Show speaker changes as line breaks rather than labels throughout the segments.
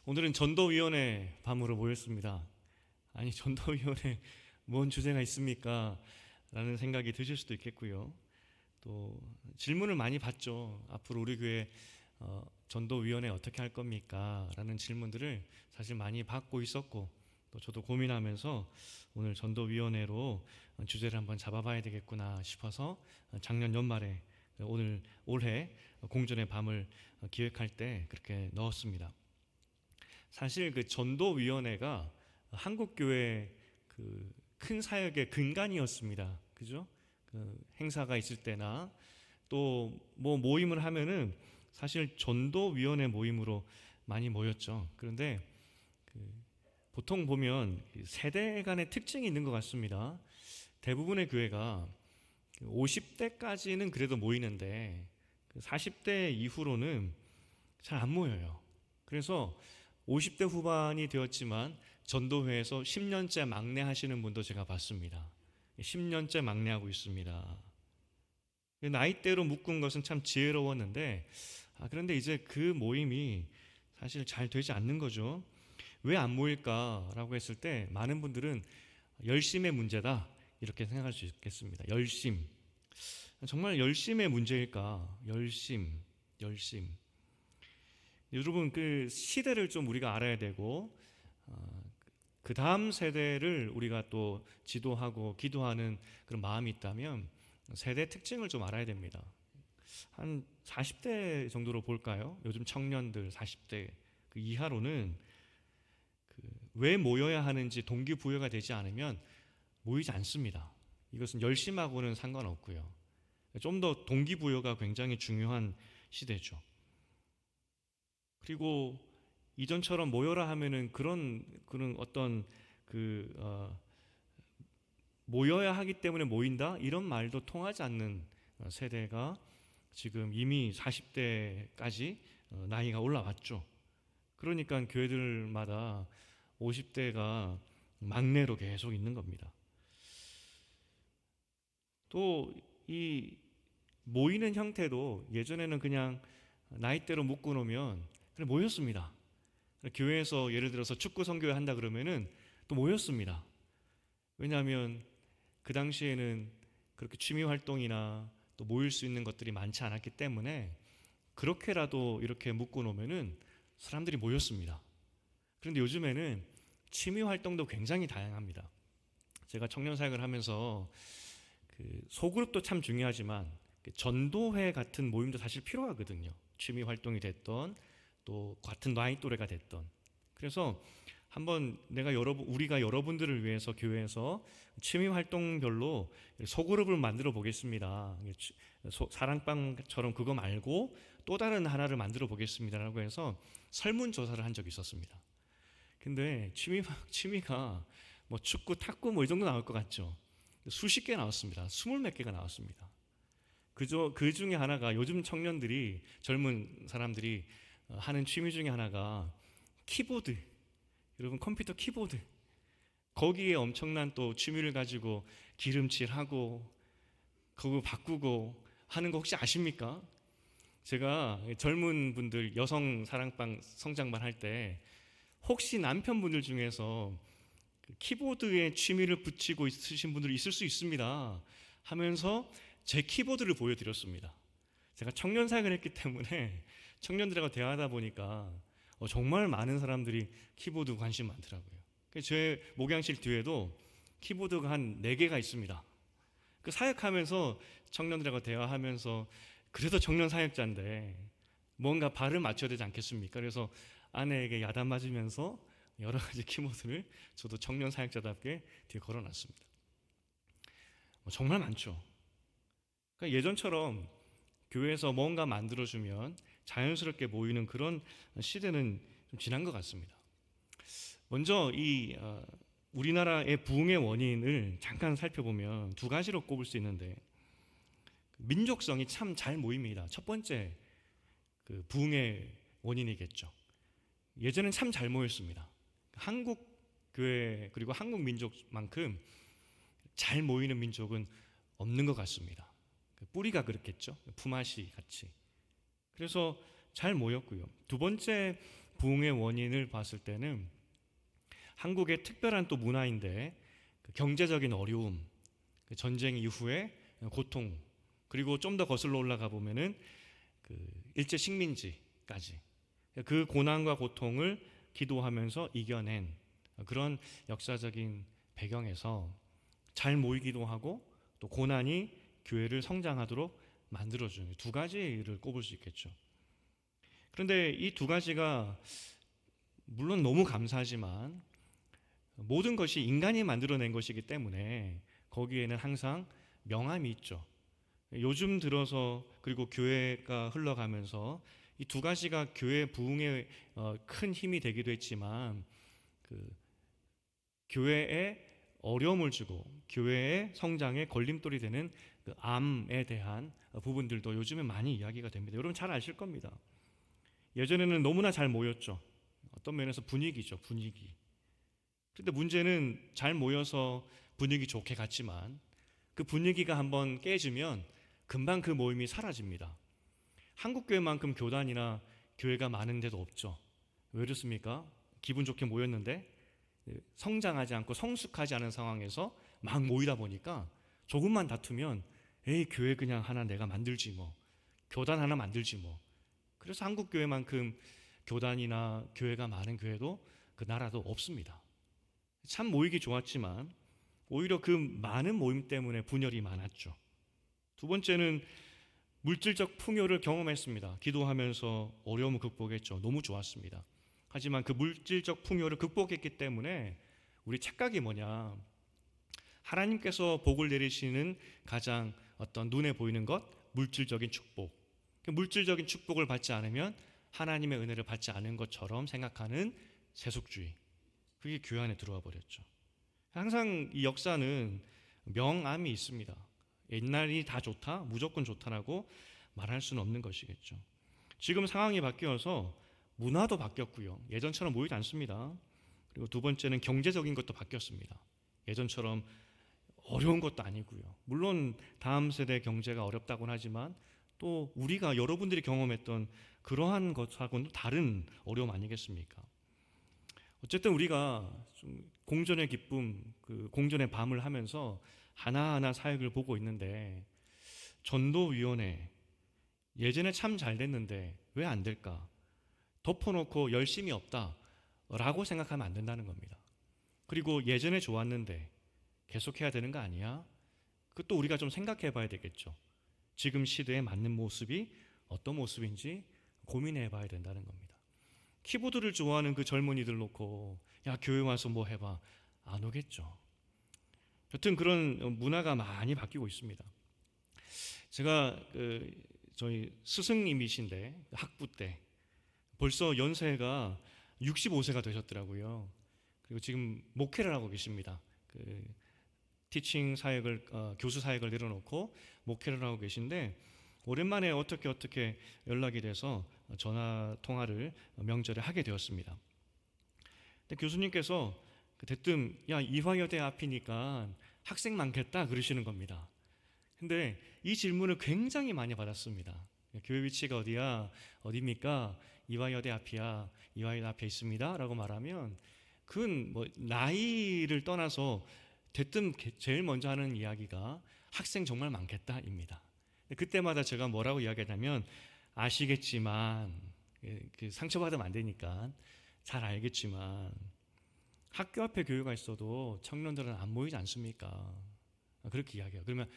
오늘은 전도위원회 밤으로 모였습니다. 아니, 전도위원회 뭔 주제가 있습니까? 라는 생각이 드실 수도 있겠고요. 또 질문을 많이 받죠. 앞으로 우리 교회 전도위원회 어떻게 할 겁니까? 라는 질문들을 사실 많이 받고 있었고, 또 저도 고민하면서 오늘 전도위원회로 주제를 한번 잡아봐야 되겠구나 싶어서 작년 연말에 올해 공전의 밤을 기획할 때 그렇게 넣었습니다. 사실 그 전도위원회가 한국교회 그 큰 사역의 근간이었습니다. 그죠? 그 행사가 있을 때나 또 뭐 모임을 하면은 사실 전도위원회 모임으로 많이 모였죠. 그런데 그 보통 보면 세대 간의 특징이 있는 것 같습니다. 대부분의 교회가 50대까지는 그래도 모이는데 40대 이후로는 잘 안 모여요. 그래서 50대 후반이 되었지만 전도회에서 10년째 막내 하시는 분도 제가 봤습니다. 10년째 막내하고 있습니다. 나이대로 묶은 것은 참 지혜로웠는데 그런데 이제 그 모임이 사실 잘 되지 않는 거죠. 왜 안 모일까라고 했을 때 많은 분들은 열심의 문제다 이렇게 생각할 수 있겠습니다. 열심. 정말 열심의 문제일까? 열심. 여러분, 그 시대를 좀 우리가 알아야 되고 그 다음 세대를 우리가 또 지도하고 기도하는 그런 마음이 있다면 세대 특징을 좀 알아야 됩니다. 한 40대 정도로 볼까요? 요즘 청년들 40대 그 이하로는 왜 모여야 하는지 동기부여가 되지 않으면 모이지 않습니다. 이것은 열심하고는 상관없고요. 좀 더 동기부여가 굉장히 중요한 시대죠. 그리고 이전처럼 모여라 하면은 그런 어떤 모여야 하기 때문에 모인다 이런 말도 통하지 않는 세대가 지금 이미 40대까지 나이가 올라왔죠. 그러니까 교회들마다 50대가 막내로 계속 있는 겁니다. 또 이 모이는 형태도 예전에는 그냥 나이대로 묶어 놓으면 그냥 모였습니다. 교회에서 예를 들어서 축구 선교회 한다 그러면은 또 모였습니다. 왜냐하면 그 당시에는 그렇게 취미 활동이나 또 모일 수 있는 것들이 많지 않았기 때문에 그렇게라도 이렇게 묶어 놓으면은 사람들이 모였습니다. 그런데 요즘에는 취미 활동도 굉장히 다양합니다. 제가 청년 사역을 하면서 그 소그룹도 참 중요하지만 전도회 같은 모임도 사실 필요하거든요. 취미 활동이 됐던 또 같은 나이 또래가 됐던. 그래서 한번 우리가 여러분들을 위해서 교회에서 취미 활동별로 소그룹을 만들어 보겠습니다. 사랑방처럼 그거 말고 또 다른 하나를 만들어 보겠습니다라고 해서 설문조사를 한 적이 있었습니다. 근데 취미가 뭐 축구, 탁구 뭐 이 정도 나올 것 같죠. 수십 개 나왔습니다. 20몇 개가 나왔습니다. 그 중에 하나가 요즘 청년들이 젊은 사람들이 하는 취미 중에 하나가 키보드. 여러분 컴퓨터 키보드. 거기에 엄청난 또 취미를 가지고 기름칠하고 그거 바꾸고 하는 거 혹시 아십니까? 제가 젊은 분들 여성 사랑방 성장반 할 때 혹시 남편분들 중에서 키보드에 취미를 붙이고 있으신 분들이 있을 수 있습니다 하면서 제 키보드를 보여드렸습니다. 제가 청년 사역을 했기 때문에 청년들하고 대화하다 보니까 정말 많은 사람들이 키보드 관심 많더라고요. 제 목양실 뒤에도 키보드가 한 4개가 있습니다. 그 사역하면서 청년들하고 대화하면서 그래도 청년 사역자인데 뭔가 발을 맞춰야 되지 않겠습니까? 그래서 아내에게 야단 맞으면서 여러 가지 키보드를 저도 청년 사역자답게 뒤에 걸어놨습니다. 정말 많죠. 그러니까 예전처럼 교회에서 뭔가 만들어주면 자연스럽게 모이는 그런 시대는 좀 지난 것 같습니다. 먼저 우리나라의 부흥의 원인을 잠깐 살펴보면 두 가지로 꼽을 수 있는데 민족성이 참 잘 모입니다. 첫 번째 그 부흥의 원인이겠죠. 예전엔 참 잘 모였습니다. 한국 교회 그리고 한국 민족만큼 잘 모이는 민족은 없는 것 같습니다. 뿌리가 그렇겠죠. 품앗이 같이. 그래서 잘 모였고요. 두 번째 부흥의 원인을 봤을 때는 한국의 특별한 또 문화인데 그 경제적인 어려움, 그 전쟁 이후의 고통, 그리고 좀 더 거슬러 올라가 보면은 그 일제 식민지까지 그 고난과 고통을 기도하면서 이겨낸 그런 역사적인 배경에서 잘 모이기도 하고 또 고난이 교회를 성장하도록 만들어주는 두 가지를 꼽을 수 있겠죠. 그런데 이 두 가지가 물론 너무 감사하지만 모든 것이 인간이 만들어낸 것이기 때문에 거기에는 항상 명암이 있죠. 요즘 들어서 그리고 교회가 흘러가면서 이 두 가지가 교회 부흥에 큰 힘이 되기도 했지만 그 교회에 어려움을 주고 교회의 성장에 걸림돌이 되는 그 암에 대한 부분들도 요즘에 많이 이야기가 됩니다. 여러분 잘 아실 겁니다. 예전에는 너무나 잘 모였죠. 어떤 면에서 분위기죠, 분위기. 그런데 문제는 잘 모여서 분위기 좋게 갔지만 그 분위기가 한번 깨지면 금방 그 모임이 사라집니다. 한국교회만큼 교단이나 교회가 많은 데도 없죠. 왜 그렇습니까? 기분 좋게 모였는데 성장하지 않고 성숙하지 않은 상황에서 막 모이다 보니까 조금만 다투면 에이 교회 그냥 하나 내가 만들지 뭐, 교단 하나 만들지 뭐. 그래서 한국교회만큼 교단이나 교회가 많은 교회도 그 나라도 없습니다. 참 모이기 좋았지만 오히려 그 많은 모임 때문에 분열이 많았죠. 두 번째는 물질적 풍요를 경험했습니다. 기도하면서 어려움을 극복했죠. 너무 좋았습니다. 하지만 그 물질적 풍요를 극복했기 때문에 우리 착각이 뭐냐? 하나님께서 복을 내리시는 가장 어떤 눈에 보이는 것, 물질적인 축복. 물질적인 축복을 받지 않으면 하나님의 은혜를 받지 않은 것처럼 생각하는 세속주의. 그게 교회 안에 들어와 버렸죠. 항상 이 역사는 명암이 있습니다. 옛날이 다 좋다, 무조건 좋다라고 말할 수는 없는 것이겠죠. 지금 상황이 바뀌어서 문화도 바뀌었고요. 예전처럼 모이지 않습니다. 그리고 두 번째는 경제적인 것도 바뀌었습니다. 예전처럼 어려운 것도 아니고요. 물론 다음 세대 경제가 어렵다고는 하지만 또 우리가 여러분들이 경험했던 그러한 것하고는 다른 어려움 아니겠습니까? 어쨌든 우리가 좀 공전의 기쁨, 그 공전의 밤을 하면서 하나하나 사역을 보고 있는데 전도위원회 예전에 참 잘 됐는데 왜 안 될까? 덮어놓고 열심히 없다라고 생각하면 안 된다는 겁니다. 그리고 예전에 좋았는데 계속해야 되는 거 아니야? 그것도 우리가 좀 생각해 봐야 되겠죠. 지금 시대에 맞는 모습이 어떤 모습인지 고민해 봐야 된다는 겁니다. 키보드를 좋아하는 그 젊은이들 놓고 야 교회 와서 뭐 해봐, 안 오겠죠. 여튼 그런 문화가 많이 바뀌고 있습니다. 제가 저희 스승님이신데 학부 때 벌써 연세가 65세가 되셨더라고요. 그리고 지금 목회를 하고 계십니다. 그 티칭 사역을 교수 사역을 내려놓고 목회를 하고 계신데 오랜만에 어떻게 연락이 돼서 전화 통화를 명절에 하게 되었습니다. 근데 교수님께서 대뜸 야 이화여대 앞이니까 학생 많겠다 그러시는 겁니다. 근데 이 질문을 굉장히 많이 받았습니다. 교회 위치가 어디야? 어디입니까? 이화여대 앞이야. 이화여대 앞에 있습니다. 라고 말하면 그건 뭐 나이를 떠나서 대뜸 제일 먼저 하는 이야기가 학생 정말 많겠다입니다. 그때마다 제가 뭐라고 이야기하냐면 아시겠지만 상처받으면 안 되니까 잘 알겠지만 학교 앞에 교회가 있어도 청년들은 안 모이지 않습니까? 그렇게 이야기해요. 그러면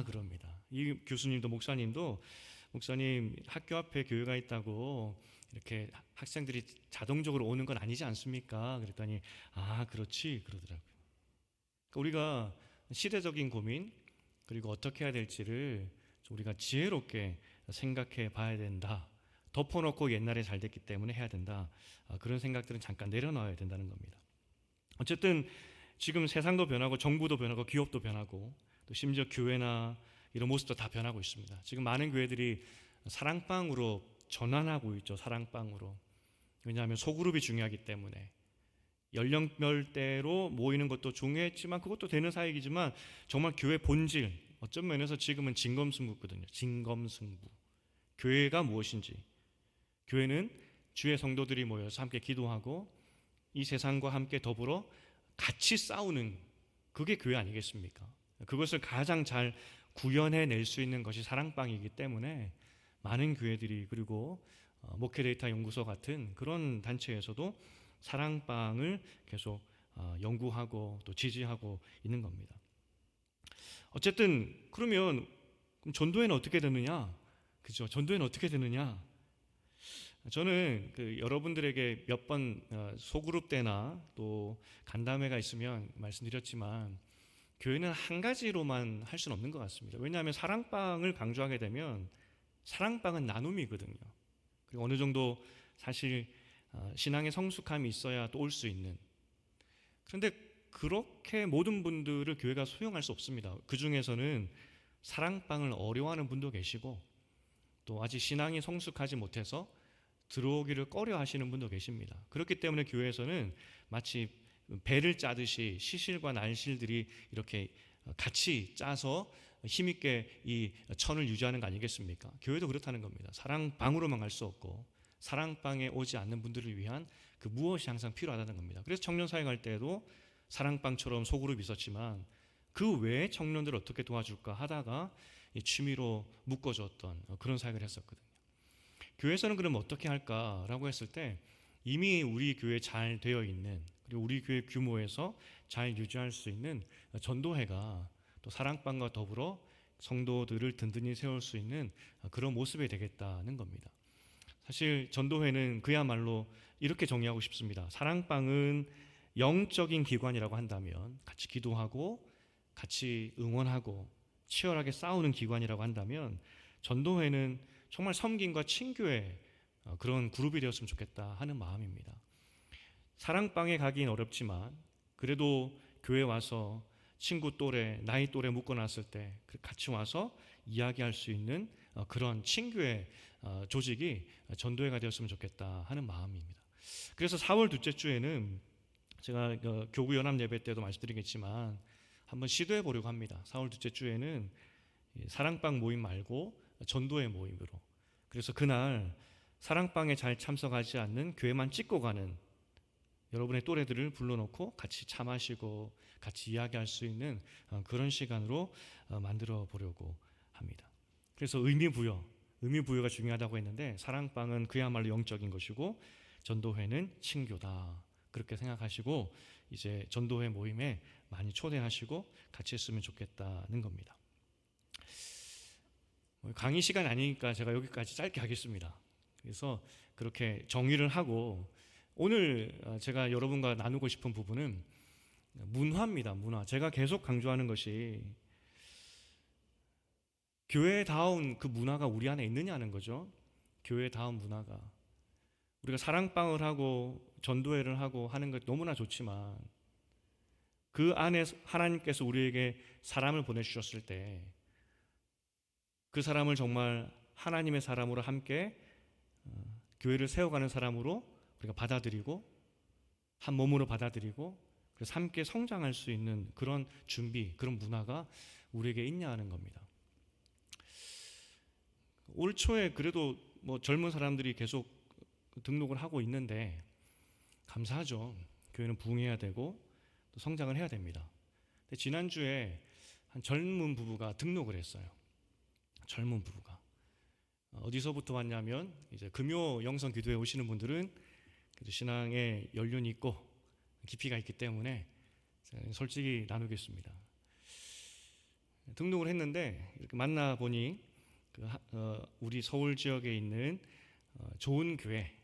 그럽니다. 이 교수님도 목사님 학교 앞에 교회가 있다고 이렇게 학생들이 자동적으로 오는 건 아니지 않습니까? 그랬더니 그렇지 그러더라고요. 그러니까 우리가 시대적인 고민 그리고 어떻게 해야 될지를 우리가 지혜롭게 생각해 봐야 된다. 덮어놓고 옛날에 잘 됐기 때문에 해야 된다. 그런 생각들은 잠깐 내려놔야 된다는 겁니다. 어쨌든 지금 세상도 변하고 정부도 변하고 기업도 변하고 또 심지어 교회나 이런 모습도 다 변하고 있습니다. 지금 많은 교회들이 사랑방으로 전환하고 있죠. 사랑방으로. 왜냐하면 소그룹이 중요하기 때문에 연령별대로 모이는 것도 중요했지만 그것도 되는 사역이지만 정말 교회 본질 어떤 면에서 지금은 진검승부거든요. 진검승부. 교회가 무엇인지. 교회는 주의 성도들이 모여서 함께 기도하고 이 세상과 함께 더불어 같이 싸우는 그게 교회 아니겠습니까? 그것을 가장 잘 구현해낼 수 있는 것이 사랑방이기 때문에 많은 교회들이 그리고 목회데이터 연구소 같은 그런 단체에서도 사랑방을 계속 연구하고 또 지지하고 있는 겁니다. 어쨌든 그러면 전도회는 어떻게 되느냐? 그죠? 전도회는 어떻게 되느냐? 저는 여러분들에게 몇 번 소그룹 때나 또 간담회가 있으면 말씀드렸지만 교회는 한 가지로만 할 수는 없는 것 같습니다. 왜냐하면 사랑방을 강조하게 되면 사랑방은 나눔이거든요. 그리고 어느 정도 사실 신앙의 성숙함이 있어야 또 올 수 있는. 그런데 그렇게 모든 분들을 교회가 수용할 수 없습니다. 그 중에서는 사랑방을 어려워하는 분도 계시고 또 아직 신앙이 성숙하지 못해서 들어오기를 꺼려 하시는 분도 계십니다. 그렇기 때문에 교회에서는 마치 배를 짜듯이 시실과 날실들이 이렇게 같이 짜서 힘있게 이 천을 유지하는 거 아니겠습니까? 교회도 그렇다는 겁니다. 사랑방으로만 갈 수 없고 사랑방에 오지 않는 분들을 위한 그 무엇이 항상 필요하다는 겁니다. 그래서 청년 사역할 때도 사랑방처럼 소그룹이 있었지만 그 외에 청년들을 어떻게 도와줄까 하다가 취미로 묶어줬던 그런 사역을 했었거든요. 교회에서는 그럼 어떻게 할까라고 했을 때 이미 우리 교회에 잘 되어 있는 그리고 우리 교회 규모에서 잘 유지할 수 있는 전도회가 또 사랑방과 더불어 성도들을 든든히 세울 수 있는 그런 모습이 되겠다는 겁니다. 사실 전도회는 그야말로 이렇게 정의하고 싶습니다. 사랑방은 영적인 기관이라고 한다면 같이 기도하고 같이 응원하고 치열하게 싸우는 기관이라고 한다면 전도회는 정말 섬김과 친교의 그런 그룹이 되었으면 좋겠다 하는 마음입니다. 사랑방에 가긴 어렵지만 그래도 교회 와서 친구 또래, 나이 또래 묶어놨을 때 같이 와서 이야기할 수 있는 그런 친교의 조직이 전도회가 되었으면 좋겠다 하는 마음입니다. 그래서 4월 둘째 주에는 제가 교구 연합 예배 때도 말씀드리겠지만 한번 시도해 보려고 합니다. 4월 둘째 주에는 사랑방 모임 말고 전도회 모임으로. 그래서 그날 사랑방에 잘 참석하지 않는 교회만 찍고 가는 여러분의 또래들을 불러놓고 같이 차 마시고 같이 이야기할 수 있는 그런 시간으로 만들어 보려고 합니다. 그래서 의미부여가 중요하다고 했는데 사랑방은 그야말로 영적인 것이고 전도회는 친교다. 그렇게 생각하시고 이제 전도회 모임에 많이 초대하시고 같이 했으면 좋겠다는 겁니다. 강의 시간이 아니니까 제가 여기까지 짧게 하겠습니다. 그래서 그렇게 정의를 하고 오늘 제가 여러분과 나누고 싶은 부분은 문화입니다. 문화. 제가 계속 강조하는 것이 교회다운 그 문화가 우리 안에 있느냐는 거죠. 교회다운 문화가. 우리가 사랑방을 하고 전도회를 하고 하는 것 너무나 좋지만 그 안에 하나님께서 우리에게 사람을 보내주셨을 때 그 사람을 정말 하나님의 사람으로 함께 교회를 세워가는 사람으로 우리가 받아들이고 한 몸으로 받아들이고 그래서 함께 성장할 수 있는 그런 준비, 그런 문화가 우리에게 있냐 하는 겁니다. 올 초에 그래도 젊은 사람들이 계속 등록을 하고 있는데 감사하죠. 교회는 부흥해야 되고 또 성장을 해야 됩니다. 근데 지난주에 한 젊은 부부가 등록을 했어요. 젊은 부부가 어디서부터 왔냐면 이제 금요 영성 기도에 오시는 분들은 신앙에 연륜이 있고 깊이가 있기 때문에 솔직히 나누겠습니다. 등록을 했는데 이렇게 만나 보니 우리 서울 지역에 있는 좋은 교회,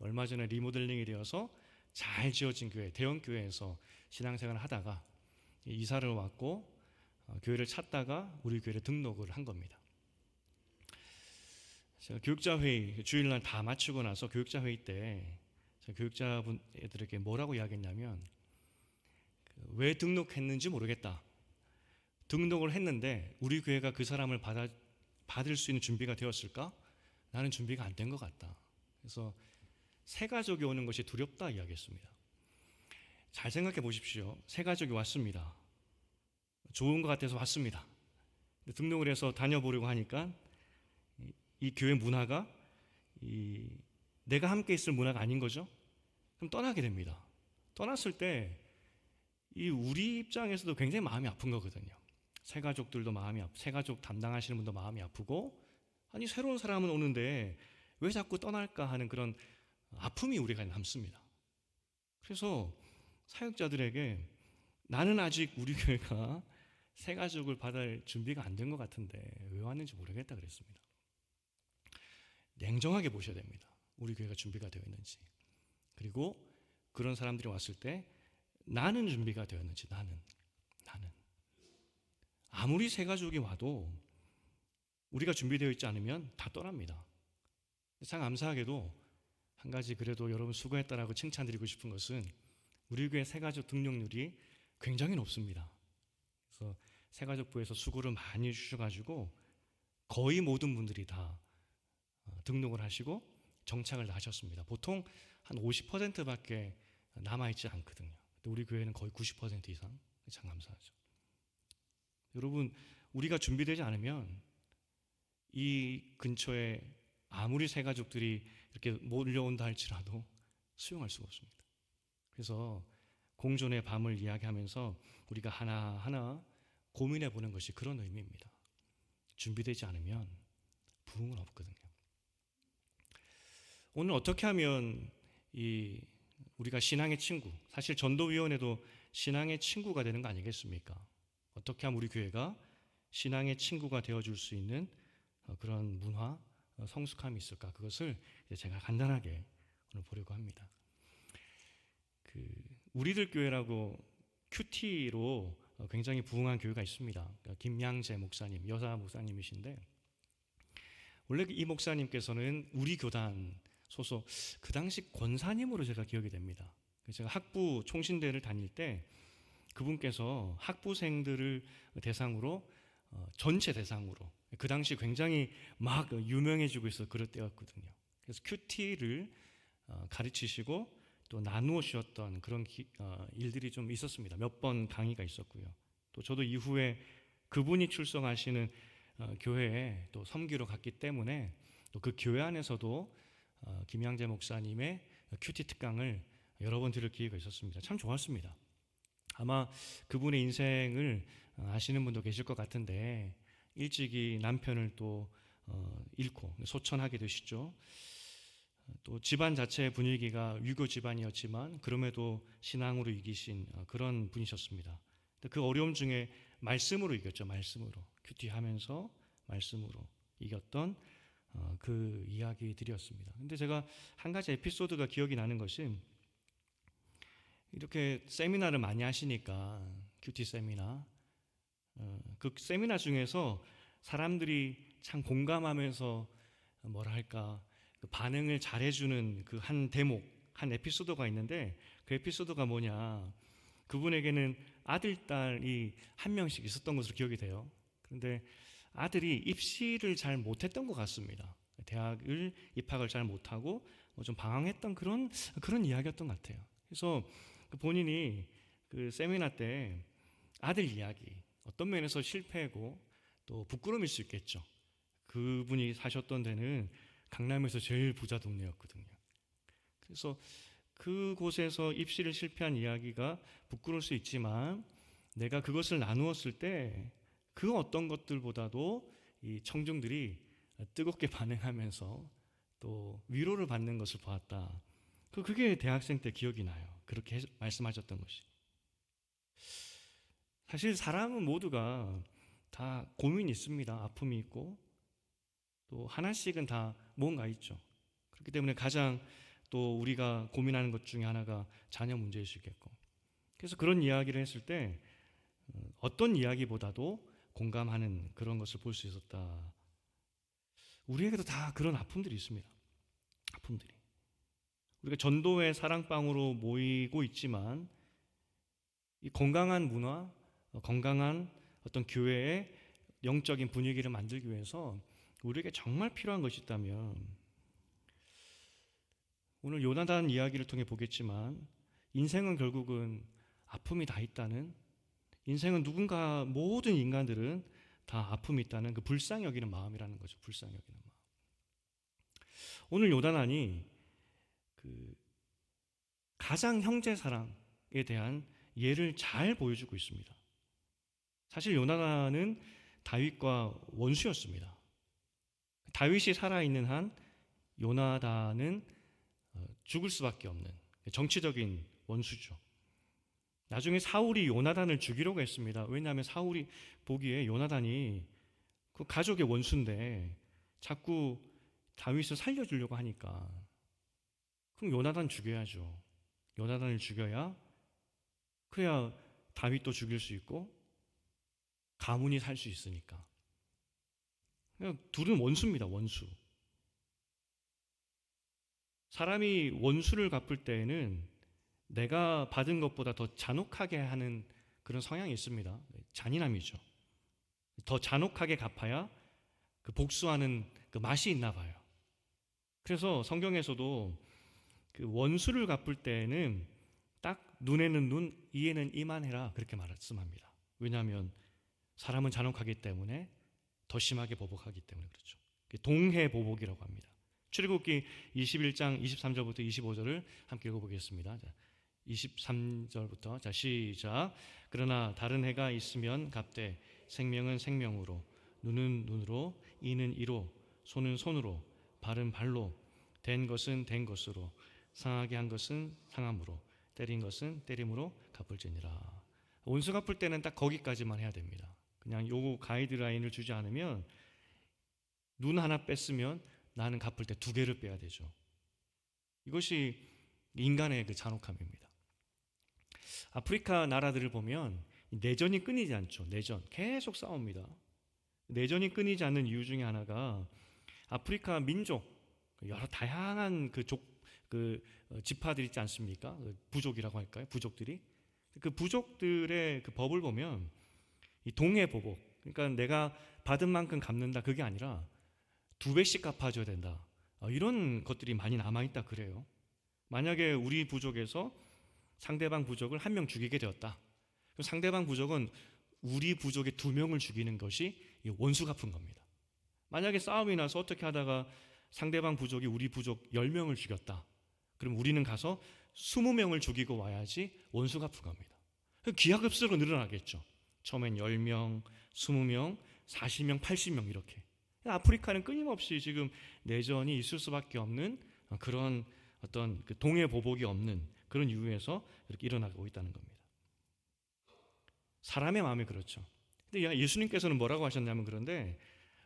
얼마 전에 리모델링이 되어서 잘 지어진 교회, 대형 교회에서 신앙생활을 하다가 이사를 왔고 교회를 찾다가 우리 교회를 등록을 한 겁니다. 제가 교육자 회의 주일날 다 마치고 나서 교육자 회의 때 제가 교육자분들에게 뭐라고 이야기했냐면 왜 등록했는지 모르겠다. 등록을 했는데 우리 교회가 그 사람을 받을 수 있는 준비가 되었을까? 나는 준비가 안 된 것 같다. 그래서 새 가족이 오는 것이 두렵다 이야기했습니다. 잘 생각해 보십시오. 새 가족이 왔습니다. 좋은 것 같아서 왔습니다. 등록을 해서 다녀보려고 하니까 이 교회 문화가 이 내가 함께 있을 문화가 아닌 거죠. 그럼 떠나게 됩니다. 떠났을 때 이 우리 입장에서도 굉장히 마음이 아픈 거거든요. 새가족들도 새가족 담당하시는 분도 마음이 아프고, 아니 새로운 사람은 오는데 왜 자꾸 떠날까 하는 그런 아픔이 우리가 남습니다. 그래서 사역자들에게 나는 아직 우리 교회가 새가족을 받을 준비가 안 된 것 같은데 왜 왔는지 모르겠다 그랬습니다. 냉정하게 보셔야 됩니다. 우리 교회가 준비가 되어 있는지. 그리고 그런 사람들이 왔을 때 나는 준비가 되었는지. 나는 아무리 새가족이 와도 우리가 준비되어 있지 않으면 다 떠납니다. 참 감사하게도 한 가지 그래도 여러분 수고했다라고 칭찬드리고 싶은 것은 우리 교회 새가족 등록률이 굉장히 높습니다. 그래서 새가족부에서 수고를 많이 해주셔가지고 거의 모든 분들이 다 등록을 하시고 정착을 다 하셨습니다. 보통 한 50%밖에 남아있지 않거든요. 근데 우리 교회는 거의 90% 이상. 참 감사하죠. 여러분, 우리가 준비되지 않으면 이 근처에 아무리 새가족들이 이렇게 몰려온다 할지라도 수용할 수가 없습니다. 그래서 공존의 밤을 이야기하면서 우리가 하나하나 고민해 보는 것이 그런 의미입니다. 준비되지 않으면 부흥은 없거든요. 오늘 어떻게 하면 우리가 신앙의 친구, 사실 전도위원회도 신앙의 친구가 되는 거 아니겠습니까? 어떻게 하면 우리 교회가 신앙의 친구가 되어줄 수 있는 그런 문화, 성숙함이 있을까? 그것을 제가 간단하게 오늘 보려고 합니다. 우리들 교회라고 큐티로 굉장히 부흥한 교회가 있습니다. 김양재 목사님, 여사 목사님이신데 원래 이 목사님께서는 우리 교단 소속, 그 당시 권사님으로 제가 기억이 됩니다. 제가 학부 총신대를 다닐 때 그분께서 학부생들을 대상으로 전체 대상으로 그 당시 굉장히 막 유명해지고 있어 그럴 때였거든요. 그래서 큐티를 가르치시고 또 나누어 주셨던 그런 일들이 좀 있었습니다. 몇 번 강의가 있었고요. 또 저도 이후에 그분이 출석하시는 교회에 또 섬기러 갔기 때문에 또 그 교회 안에서도 김양재 목사님의 큐티 특강을 여러 번 들을 기회가 있었습니다. 참 좋았습니다. 아마 그분의 인생을 아시는 분도 계실 것 같은데 일찍이 남편을 또 잃고 소천하게 되시죠. 또 집안 자체의 분위기가 유교 집안이었지만 그럼에도 신앙으로 이기신 그런 분이셨습니다. 그 어려움 중에 말씀으로 이겼죠. 말씀으로 큐티하면서 말씀으로 이겼던 그 이야기들이었습니다. 근데 제가 한 가지 에피소드가 기억이 나는 것이 이렇게 세미나를 많이 하시니까 큐티 세미나 그 세미나 중에서 사람들이 참 공감하면서 뭐랄까 그 반응을 잘해주는 그 한 대목 한 에피소드가 있는데 그 에피소드가 뭐냐 그분에게는 아들 딸이 한 명씩 있었던 것으로 기억이 돼요. 그런데 아들이 입시를 잘 못했던 것 같습니다. 대학을 입학을 잘 못하고 좀 방황했던 그런 이야기였던 것 같아요. 그래서 본인이 그 세미나 때 아들 이야기 어떤 면에서 실패고 또 부끄러움일 수 있겠죠. 그분이 사셨던 데는 강남에서 제일 부자 동네였거든요. 그래서 그곳에서 입시를 실패한 이야기가 부끄러울 수 있지만 내가 그것을 나누었을 때 그 어떤 것들보다도 이 청중들이 뜨겁게 반응하면서 또 위로를 받는 것을 보았다. 그게 대학생 때 기억이 나요. 그렇게 말씀하셨던 것이. 사실 사람은 모두가 다 고민이 있습니다. 아픔이 있고 또 하나씩은 다 뭔가 있죠. 그렇기 때문에 가장 또 우리가 고민하는 것 중에 하나가 자녀 문제일 수 있겠고. 그래서 그런 이야기를 했을 때 어떤 이야기보다도 공감하는 그런 것을 볼 수 있었다. 우리에게도 다 그런 아픔들이 있습니다. 아픔들이. 우리가 전도의 사랑방으로 모이고 있지만 이 건강한 문화, 건강한 어떤 교회의 영적인 분위기를 만들기 위해서 우리에게 정말 필요한 것이 있다면 오늘 요나단 이야기를 통해 보겠지만 인생은 결국은 아픔이 다 있다는 인생은 누군가 모든 인간들은 다 아픔이 있다는 그 불쌍히 여기는 마음이라는 거죠. 불쌍히 여기는 마음. 오늘 요나단이 그 가장 형제 사랑에 대한 예를 잘 보여주고 있습니다. 사실 요나단은 다윗과 원수였습니다. 다윗이 살아있는 한 요나단은 죽을 수밖에 없는 정치적인 원수죠. 나중에 사울이 요나단을 죽이려고 했습니다. 왜냐하면 사울이 보기에 요나단이 그 가족의 원수인데 자꾸 다윗을 살려주려고 하니까 그럼 요나단 죽여야죠. 요나단을 죽여야 그래야 다윗도 죽일 수 있고 가문이 살 수 있으니까. 그냥 둘은 원수입니다. 원수. 사람이 원수를 갚을 때에는 내가 받은 것보다 더 잔혹하게 하는 그런 성향이 있습니다. 잔인함이죠. 더 잔혹하게 갚아야 그 복수하는 그 맛이 있나 봐요. 그래서 성경에서도 그 원수를 갚을 때에는 딱 눈에는 눈, 이에는 이만 해라 그렇게 말씀합니다. 왜냐하면 사람은 잔혹하기 때문에 더 심하게 보복하기 때문에 그렇죠. 동해보복이라고 합니다. 출애굽기 21장 23절부터 25절을 함께 읽어보겠습니다. 23절부터 시작. 그러나 다른 해가 있으면 갚되 생명은 생명으로, 눈은 눈으로, 이는 이로, 손은 손으로, 발은 발로, 된 것은 된 것으로, 상하게 한 것은 상함으로, 때린 것은 때림으로 갚을지니라. 원수 갚을 때는 딱 거기까지만 해야 됩니다. 그냥 요 가이드라인을 주지 않으면 눈 하나 뺐으면 나는 갚을 때 두 개를 빼야 되죠. 이것이 인간의 그 잔혹함입니다. 아프리카 나라들을 보면 내전이 끊이지 않죠. 내전 계속 싸웁니다. 내전이 끊이지 않는 이유 중에 하나가 아프리카 민족 여러 다양한 지파들 있지 않습니까? 부족이라고 할까요? 부족들이 그 부족들의 그 법을 보면 이 동해보복, 그러니까 내가 받은 만큼 갚는다 그게 아니라 2배씩 갚아줘야 된다. 이런 것들이 많이 남아있다 그래요. 만약에 우리 부족에서 상대방 부족을 한 명 죽이게 되었다. 그럼 상대방 부족은 우리 부족의 2명을 죽이는 것이 원수 갚은 겁니다. 만약에 싸움이 나서 어떻게 하다가 상대방 부족이 우리 부족 10명을 죽였다. 그럼 우리는 가서 20명을 죽이고 와야지 원수 갚은 겁니다. 기하급수로 늘어나겠죠. 처음엔 10명, 20명, 40명, 80명 이렇게. 아프리카는 끊임없이 지금 내전이 있을 수밖에 없는 그런 어떤 그 동해보복이 없는 그런 이유에서 이렇게 일어나고 있다는 겁니다. 사람의 마음이 그렇죠. 근데 예수님께서는 뭐라고 하셨냐면 그런데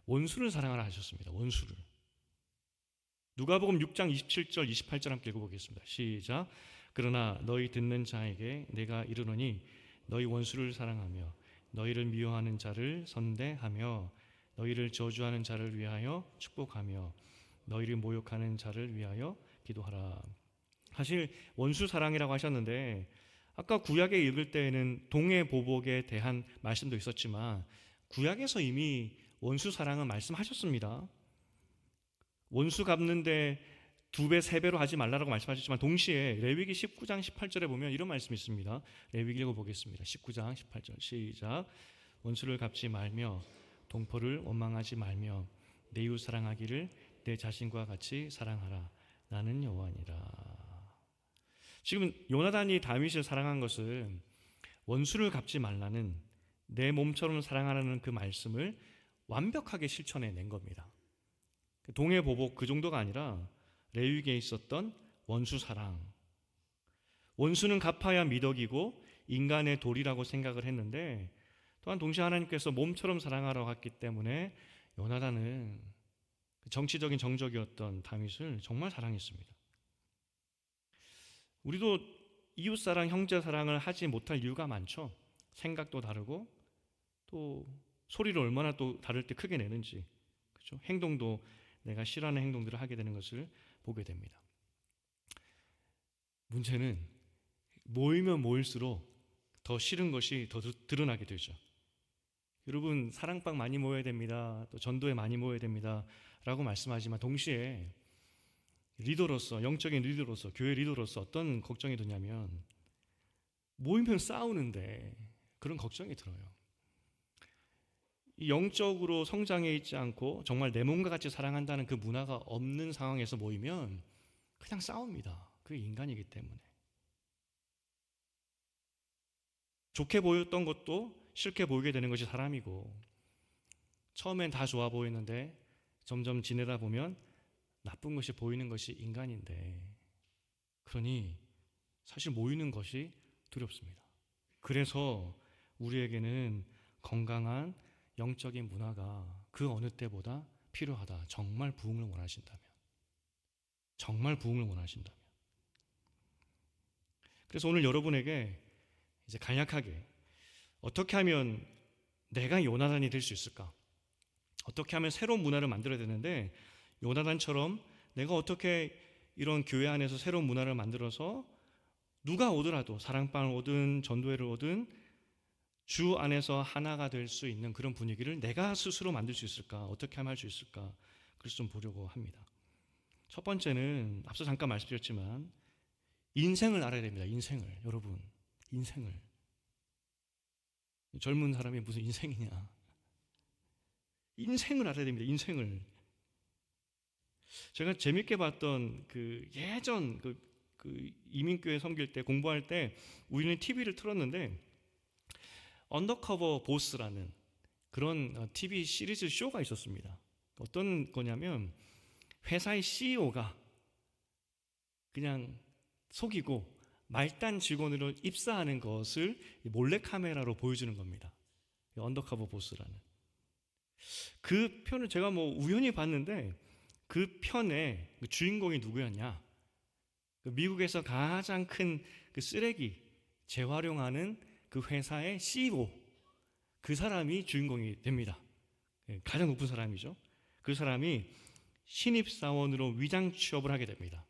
원수를 사랑하라 하셨습니다. 원수를. 누가복음 6장 27절 28절 함께 읽어보겠습니다. 시작. 그러나 너희 듣는 자에게 내가 이르노니 너희 원수를 사랑하며 너희를 미워하는 자를 선대하며 너희를 저주하는 자를 위하여 축복하며 너희를 모욕하는 자를 위하여 기도하라. 사실 원수 사랑이라고 하셨는데 아까 구약에 읽을 때에는 동해보복에 대한 말씀도 있었지만 구약에서 이미 원수 사랑은 말씀하셨습니다. 원수 갚는데 2배, 3배로 하지 말라고 말씀하셨지만 동시에 레위기 19장 18절에 보면 이런 말씀이 있습니다. 레위기 읽어보겠습니다. 19장 18절 시작. 원수를 갚지 말며 동포를 원망하지 말며 내 이웃 사랑하기를 내 자신과 같이 사랑하라. 나는 여호와니라. 지금 요나단이 다윗을 사랑한 것은 원수를 갚지 말라는 내 몸처럼 사랑하라는 그 말씀을 완벽하게 실천해 낸 겁니다. 동해보복 그 정도가 아니라 레위기에 있었던 원수 사랑. 원수는 갚아야 미덕이고 인간의 도리라고 생각을 했는데 또한 동시에 하나님께서 몸처럼 사랑하라고 했기 때문에 요나단은 정치적인 정적이었던 다윗을 정말 사랑했습니다. 우리도 이웃사랑, 형제사랑을 하지 못할 이유가 많죠. 생각도 다르고 또 소리를 얼마나 또 다를 때 크게 내는지, 그렇죠? 행동도 내가 싫어하는 행동들을 하게 되는 것을 보게 됩니다. 문제는 모이면 모일수록 더 싫은 것이 더 드러나게 되죠. 여러분 사랑방 많이 모여야 됩니다. 또 전도에 많이 모여야 됩니다. 라고 말씀하지만 동시에 리더로서, 영적인 리더로서, 교회 리더로서 어떤 걱정이 드냐면 모이면 싸우는데 그런 걱정이 들어요. 영적으로 성장해 있지 않고 정말 내 몸과 같이 사랑한다는 그 문화가 없는 상황에서 모이면 그냥 싸웁니다. 그게 인간이기 때문에. 좋게 보였던 것도 싫게 보이게 되는 것이 사람이고, 처음엔 다 좋아 보이는데 점점 지내다 보면 나쁜 것이 보이는 것이 인간인데, 그러니 사실 모이는 것이 두렵습니다. 그래서 우리에게는 건강한 영적인 문화가 그 어느 때보다 필요하다. 정말 부흥을 원하신다면. 정말 부흥을 원하신다면. 그래서 오늘 여러분에게 이제 간략하게 어떻게 하면 내가 요나단이 될 수 있을까? 어떻게 하면 새로운 문화를 만들어야 되는데, 요나단처럼 내가 어떻게 이런 교회 안에서 새로운 문화를 만들어서 누가 오더라도 사랑방을 오든 전도회를 오든 주 안에서 하나가 될 수 있는 그런 분위기를 내가 스스로 만들 수 있을까? 어떻게 하면 할 수 있을까? 그래서 좀 보려고 합니다. 첫 번째는 앞서 잠깐 말씀드렸지만 인생을 알아야 됩니다. 인생을. 여러분, 인생을. 젊은 사람이 무슨 인생이냐? 인생을 알아야 됩니다. 인생을. 제가 재밌게 봤던 그 예전 그 이민교회 섬길 때 공부할 때 우리는 TV를 틀었는데 언더커버 보스라는 그런 TV 시리즈 쇼가 있었습니다. 어떤 거냐면 회사의 CEO가 그냥 속이고 말단 직원으로 입사하는 것을 몰래카메라로 보여주는 겁니다. 언더커버 보스라는. 그 편을 제가 뭐 우연히 봤는데 그 편의 주인공이 누구였냐? 미국에서 가장 큰 그 쓰레기 재활용하는 그 회사의 CEO, 그 사람이 주인공이 됩니다. 가장 높은 사람이죠. 그 사람이 신입사원으로 위장 취업을 하게 됩니다.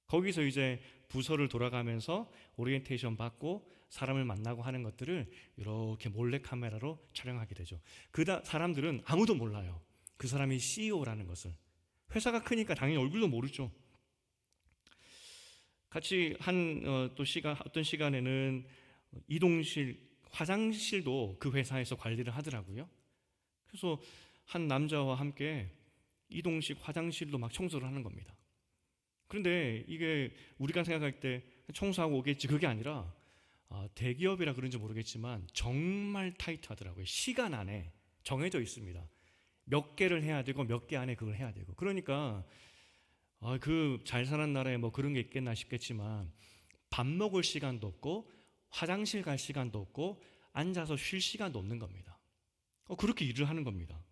거기서 이제 부서를 돌아가면서 오리엔테이션 받고 사람을 만나고 하는 것들을 이렇게 몰래카메라로 촬영하게 되죠. 그 사람들은 아무도 몰라요. 그 사람이 CEO라는 것을. 회사가 크니까 당연히 얼굴도 모르죠. 같이 어떤 시간에는 이동실, 화장실도 그 회사에서 관리를 하더라고요. 그래서 한 남자와 함께 이동식 화장실도 막 청소를 하는 겁니다. 그런데 이게 우리가 생각할 때 청소하고 오겠지, 그게 아니라 대기업이라 그런지 모르겠지만 정말 타이트하더라고요. 시간 안에 정해져 있습니다. 몇 개를 해야 되고 몇 개 안에 그걸 해야 되고. 그러니까 그 잘 사는 나라에 뭐 그런 게 있겠나 싶겠지만 밥 먹을 시간도 없고 화장실 갈 시간도 없고 앉아서 쉴 시간도 없는 겁니다. 그렇게 일을 하는 겁니다.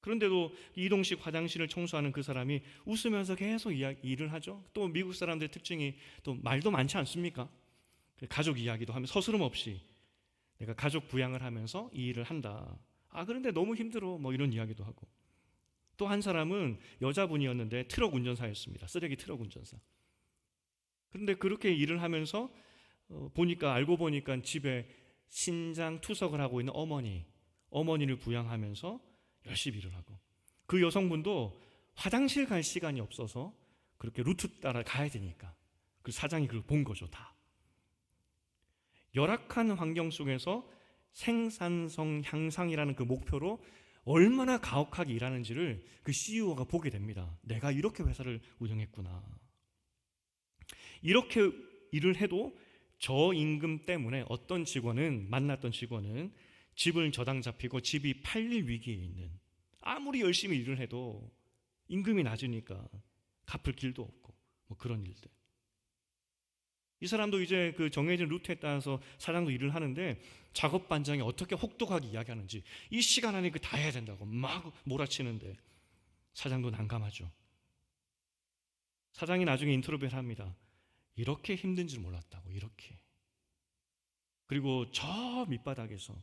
그런데도 이동식 화장실을 청소하는 그 사람이 웃으면서 계속 일을 하죠. 또 미국 사람들의 특징이 또 말도 많지 않습니까? 가족 이야기도 하면 서스럼 없이 내가 가족 부양을 하면서 이 일을 한다. 그런데 너무 힘들어. 뭐 이런 이야기도 하고. 또 한 사람은 여자분이었는데 트럭 운전사였습니다. 쓰레기 트럭 운전사. 그런데 그렇게 일을 하면서 알고 보니까 집에 신장 투석을 하고 있는 어머니를 부양하면서 열심히 일을 하고, 그 여성분도 화장실 갈 시간이 없어서 그렇게 루트 따라 가야 되니까 그 사장이 그걸 본 거죠. 다 열악한 환경 속에서 생산성 향상이라는 그 목표로 얼마나 가혹하게 일하는지를 그 CEO가 보게 됩니다. 내가 이렇게 회사를 운영했구나. 이렇게 일을 해도 저임금 때문에 만났던 직원은 집을 저당 잡히고 집이 팔릴 위기에 있는, 아무리 열심히 일을 해도 임금이 낮으니까 갚을 길도 없고 뭐 그런 일들. 이 사람도 이제 그 정해진 루트에 따라서 사장도 일을 하는데 작업 반장이 어떻게 혹독하게 이야기하는지 이 시간 안에 그 다 해야 된다고 막 몰아치는데 사장도 난감하죠. 사장이 나중에 인터뷰를 합니다. 이렇게 힘든 줄 몰랐다고, 이렇게. 그리고 저 밑바닥에서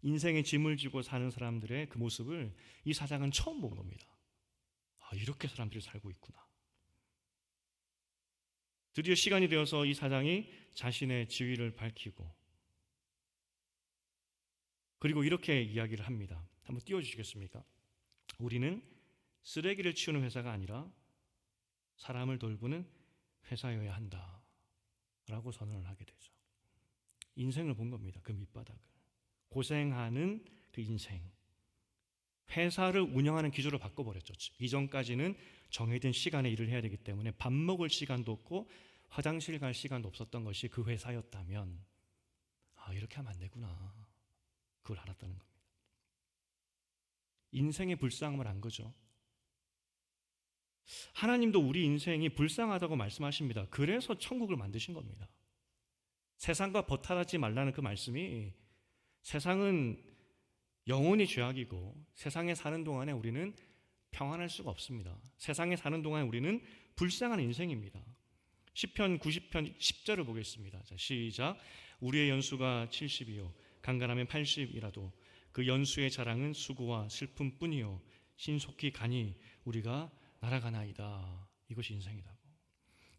인생의 짐을 지고 사는 사람들의 그 모습을 이 사장은 처음 본 겁니다. 이렇게 사람들이 살고 있구나. 드디어 시간이 되어서 이 사장이 자신의 지위를 밝히고, 그리고 이렇게 이야기를 합니다. 한번 띄워주시겠습니까? 우리는 쓰레기를 치우는 회사가 아니라 사람을 돌보는 회사여야 한다 라고 선언을 하게 되죠. 인생을 본 겁니다. 그 밑바닥을 고생하는 그 인생, 회사를 운영하는 기조를 바꿔버렸죠. 이전까지는 정해진 시간에 일을 해야 되기 때문에 밥 먹을 시간도 없고 화장실 갈 시간도 없었던 것이 그 회사였다면, 이렇게 하면 안 되구나, 그걸 알았다는 겁니다. 인생의 불쌍함을 안 거죠. 하나님도 우리 인생이 불쌍하다고 말씀하십니다. 그래서 천국을 만드신 겁니다. 세상과 버탈하지 말라는 그 말씀이, 세상은 영원히 죄악이고 세상에 사는 동안에 우리는 평안할 수가 없습니다. 세상에 사는 동안에 우리는 불쌍한 인생입니다. 시편 90편 10절을 보겠습니다. 자, 시작. 우리의 연수가 70이요 강간하면 80이라도 그 연수의 자랑은 수고와 슬픔뿐이요 신속히 가니 우리가 날아가나이다. 이것이 인생이라고.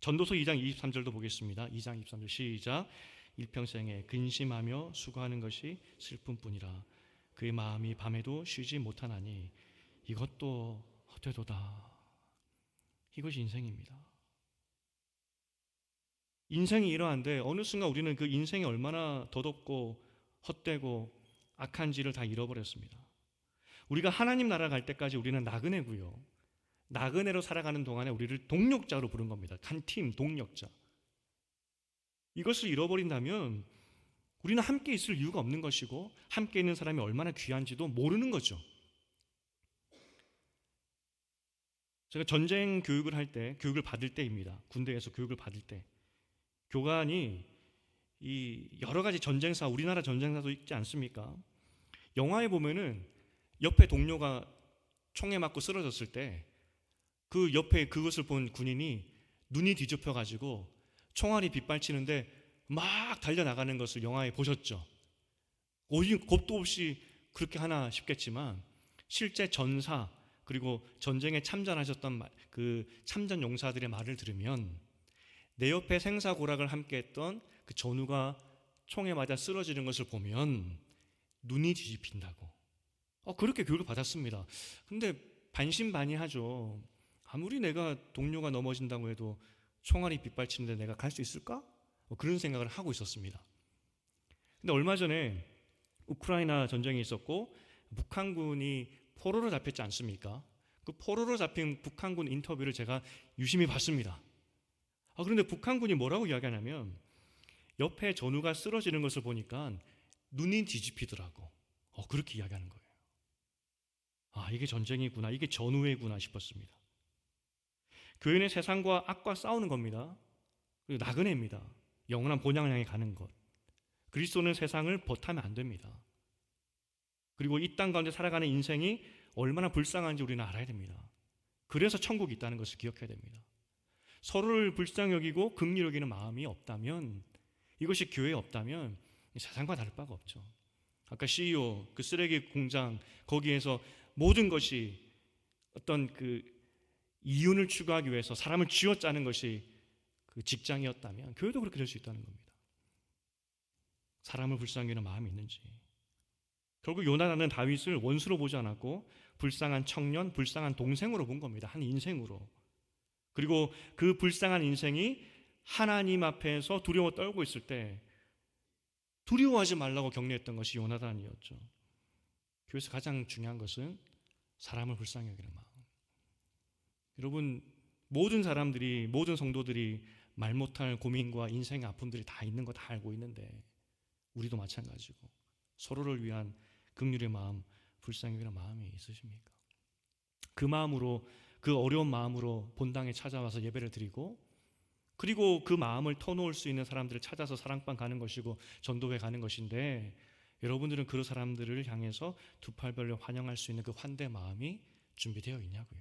전도서 2장 23절도 보겠습니다. 2장 23절 시작. 일평생에 근심하며 수고하는 것이 슬픔뿐이라 그의 마음이 밤에도 쉬지 못하나니 이것도 헛되도다. 이것이 인생입니다. 인생이 이러한데 어느 순간 우리는 그 인생이 얼마나 더덥고 헛되고 악한지를 다 잃어버렸습니다. 우리가 하나님 나라 갈 때까지 우리는 나그네고요, 나그네로 살아가는 동안에 우리를 동력자로 부른 겁니다. 한 팀 동력자. 이것을 잃어버린다면 우리는 함께 있을 이유가 없는 것이고 함께 있는 사람이 얼마나 귀한지도 모르는 거죠. 제가 전쟁 교육을 할 때, 교육을 받을 때입니다. 군대에서 교육을 받을 때 교관이 이 여러 가지 전쟁사, 우리나라 전쟁사도 있지 않습니까? 영화에 보면은 옆에 동료가 총에 맞고 쓰러졌을 때 그 옆에 그것을 본 군인이 눈이 뒤집혀 가지고 총알이 빗발치는데 막 달려나가는 것을 영화에 보셨죠? 겁도 없이 그렇게 하나 싶겠지만 실제 전사 그리고 전쟁에 참전하셨던 그 참전 용사들의 말을 들으면 내 옆에 생사고락을 함께했던 그 전우가 총에 맞아 쓰러지는 것을 보면 눈이 뒤집힌다고. 그렇게 교육을 받았습니다. 근데 반신반의하죠. 아무리 내가 동료가 넘어진다고 해도 총알이 빗발치는데 내가 갈 수 있을까? 그런 생각을 하고 있었습니다. 근데 얼마 전에 우크라이나 전쟁이 있었고 북한군이 포로로 잡혔지 않습니까? 그 포로로 잡힌 북한군 인터뷰를 제가 유심히 봤습니다. 그런데 북한군이 뭐라고 이야기하냐면 옆에 전우가 쓰러지는 것을 보니까 눈이 뒤집히더라고. 그렇게 이야기하는 거예요. 이게 전쟁이구나, 이게 전우회구나 싶었습니다. 교회는 세상과 악과 싸우는 겁니다. 그리고 나그네입니다. 영원한 본향을 향해 가는 것. 그리스도는 세상을 버타면 안 됩니다. 그리고 이 땅 가운데 살아가는 인생이 얼마나 불쌍한지 우리는 알아야 됩니다. 그래서 천국이 있다는 것을 기억해야 됩니다. 서로를 불쌍히 여기고 긍휼히 여기는 마음이 없다면, 이것이 교회에 없다면 세상과 다를 바가 없죠. 아까 CEO 그 쓰레기 공장 거기에서 모든 것이 어떤 그 이윤을 추구하기 위해서 사람을 쥐어짜는 것이 그 직장이었다면 교회도 그렇게 될 수 있다는 겁니다. 사람을 불쌍히 여기는 마음이 있는지. 결국 요나단은 다윗을 원수로 보지 않았고 불쌍한 청년, 불쌍한 동생으로 본 겁니다. 한 인생으로. 그리고 그 불쌍한 인생이 하나님 앞에서 두려워 떨고 있을 때 두려워하지 말라고 격려했던 것이 요나단이었죠. 교회에서 가장 중요한 것은 사람을 불쌍히 여기는 마음. 여러분, 모든 사람들이, 모든 성도들이 말 못할 고민과 인생의 아픔들이 다 있는 거 다 알고 있는데 우리도 마찬가지고 서로를 위한 긍휼의 마음, 불쌍히 여기는 마음이 있으십니까? 그 마음으로, 그 어려운 마음으로 본당에 찾아와서 예배를 드리고, 그리고 그 마음을 터놓을 수 있는 사람들을 찾아서 사랑방 가는 것이고 전도회 가는 것인데, 여러분들은 그 사람들을 향해서 두 팔 벌려 환영할 수 있는 그 환대 마음이 준비되어 있냐고요.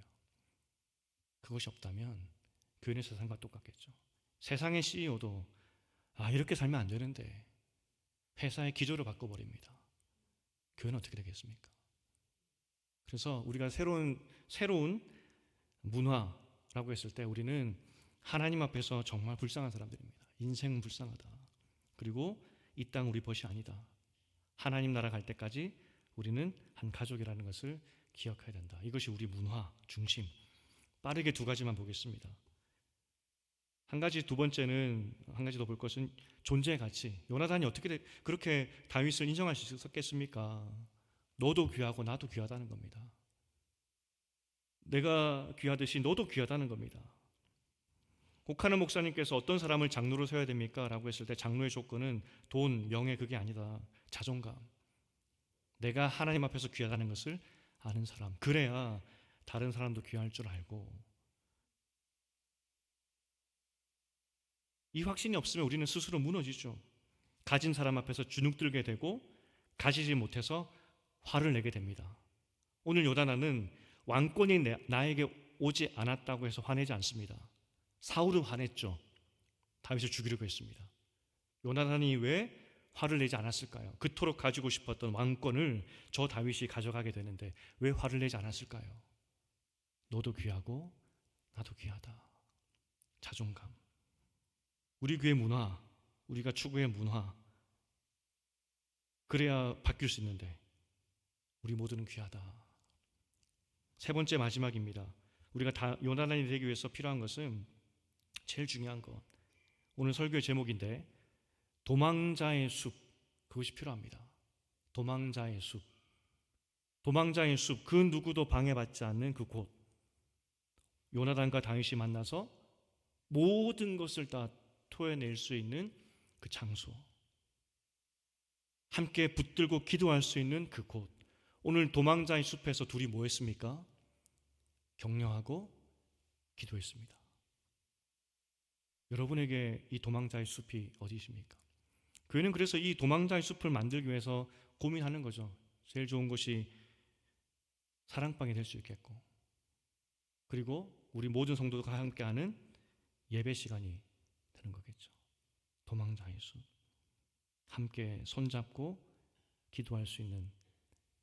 그것이 없다면 교회는 세상과 똑같겠죠. 세상의 CEO도 이렇게 살면 안 되는데 회사의 기조를 바꿔버립니다. 교회는 어떻게 되겠습니까? 그래서 우리가 새로운 문화라고 했을 때 우리는 하나님 앞에서 정말 불쌍한 사람들입니다. 인생은 불쌍하다. 그리고 이 땅 우리 벗이 아니다. 하나님 나라 갈 때까지 우리는 한 가족이라는 것을 기억해야 된다. 이것이 우리 문화 중심. 빠르게 두 가지만 보겠습니다. 두 번째는 한 가지 더 볼 것은 존재의 가치. 요나단이 어떻게 그렇게 다윗을 인정할 수 있었겠습니까? 너도 귀하고 나도 귀하다는 겁니다. 내가 귀하듯이 너도 귀하다는 겁니다. 곡하는 목사님께서 어떤 사람을 장로로 세워야 됩니까? 라고 했을 때 장로의 조건은 돈, 명예 그게 아니다. 자존감. 내가 하나님 앞에서 귀하다는 것을 아는 사람. 그래야 다른 사람도 귀할 줄 알고, 이 확신이 없으면 우리는 스스로 무너지죠. 가진 사람 앞에서 주눅들게 되고 가지지 못해서 화를 내게 됩니다. 오늘 요나단은 왕권이 나에게 오지 않았다고 해서 화내지 않습니다. 사울은 화냈죠. 다윗을 죽이려고 했습니다. 요나단이 왜 화를 내지 않았을까요? 그토록 가지고 싶었던 왕권을 저 다윗이 가져가게 되는데 왜 화를 내지 않았을까요? 너도 귀하고 나도 귀하다. 자존감. 우리 교회 문화, 우리가 추구의 문화, 그래야 바뀔 수 있는데 우리 모두는 귀하다. 세 번째 마지막입니다. 우리가 다 요나단이 되기 위해서 필요한 것은, 제일 중요한 것, 오늘 설교의 제목인데 도망자의 숲, 그것이 필요합니다. 도망자의 숲. 도망자의 숲, 그 누구도 방해받지 않는 그 곳. 요나단과 다윗이 만나서 모든 것을 다 토해낼 수 있는 그 장소, 함께 붙들고 기도할 수 있는 그 곳. 오늘 도망자의 숲에서 둘이 뭐 했습니까? 격려하고 기도했습니다. 여러분에게 이 도망자의 숲이 어디십니까? 교회는 그래서 이 도망자의 숲을 만들기 위해서 고민하는 거죠. 제일 좋은 곳이 사랑방이 될 수 있겠고, 그리고 우리 모든 성도가 함께하는 예배 시간이 되는 거겠죠. 도망자의 숲, 함께 손잡고 기도할 수 있는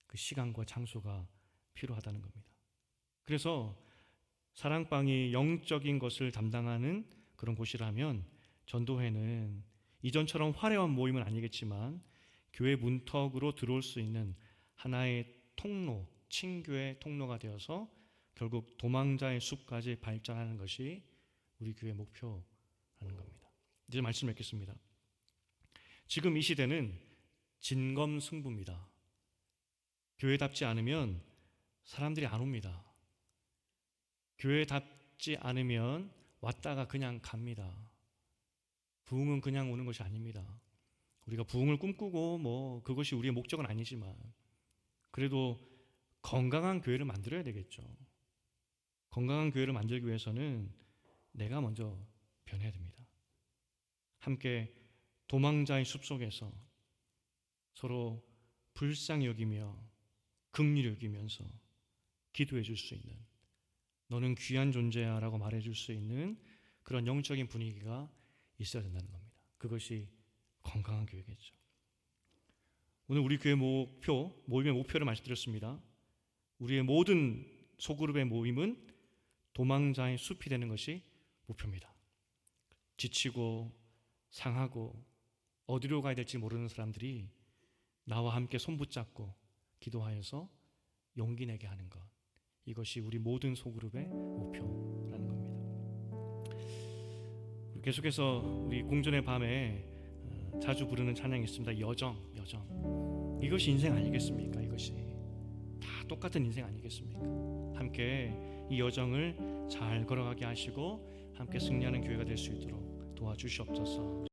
그 시간과 장소가 필요하다는 겁니다. 그래서 사랑방이 영적인 것을 담당하는 그런 곳이라면 전도회는 이전처럼 화려한 모임은 아니겠지만 교회 문턱으로 들어올 수 있는 하나의 통로, 친교의 통로가 되어서 결국 도망자의 숲까지 발전하는 것이 우리 교회의 목표라는 겁니다. 이제 말씀 맺겠습니다. 지금 이 시대는 진검승부입니다. 교회답지 않으면 사람들이 안 옵니다. 교회답지 않으면 왔다가 그냥 갑니다. 부흥은 그냥 오는 것이 아닙니다. 우리가 부흥을 꿈꾸고 뭐 그것이 우리의 목적은 아니지만 그래도 건강한 교회를 만들어야 되겠죠. 건강한 교회를 만들기 위해서는 내가 먼저 변해야 됩니다. 함께 도망자의 숲속에서 서로 불쌍히 여기며 긍휼히 여기면서 기도해 줄 수 있는, 너는 귀한 존재야 라고 말해 줄 수 있는 그런 영적인 분위기가 있어야 된다는 겁니다. 그것이 건강한 교회겠죠. 오늘 우리 교회 모임의 목표를 말씀드렸습니다. 우리의 모든 소그룹의 모임은 도망자의 숲이 되는 것이 목표입니다. 지치고 상하고 어디로 가야 될지 모르는 사람들이 나와 함께 손 붙잡고 기도하여서 용기 내게 하는 것, 이것이 우리 모든 소그룹의 목표라는 겁니다. 계속해서 우리 공존의 밤에 자주 부르는 찬양이 있습니다. 여정. 이것이 인생 아니겠습니까? 이것이 다 똑같은 인생 아니겠습니까? 함께 이 여정을 잘 걸어가게 하시고 함께 승리하는 교회가 될 수 있도록 도와주시옵소서.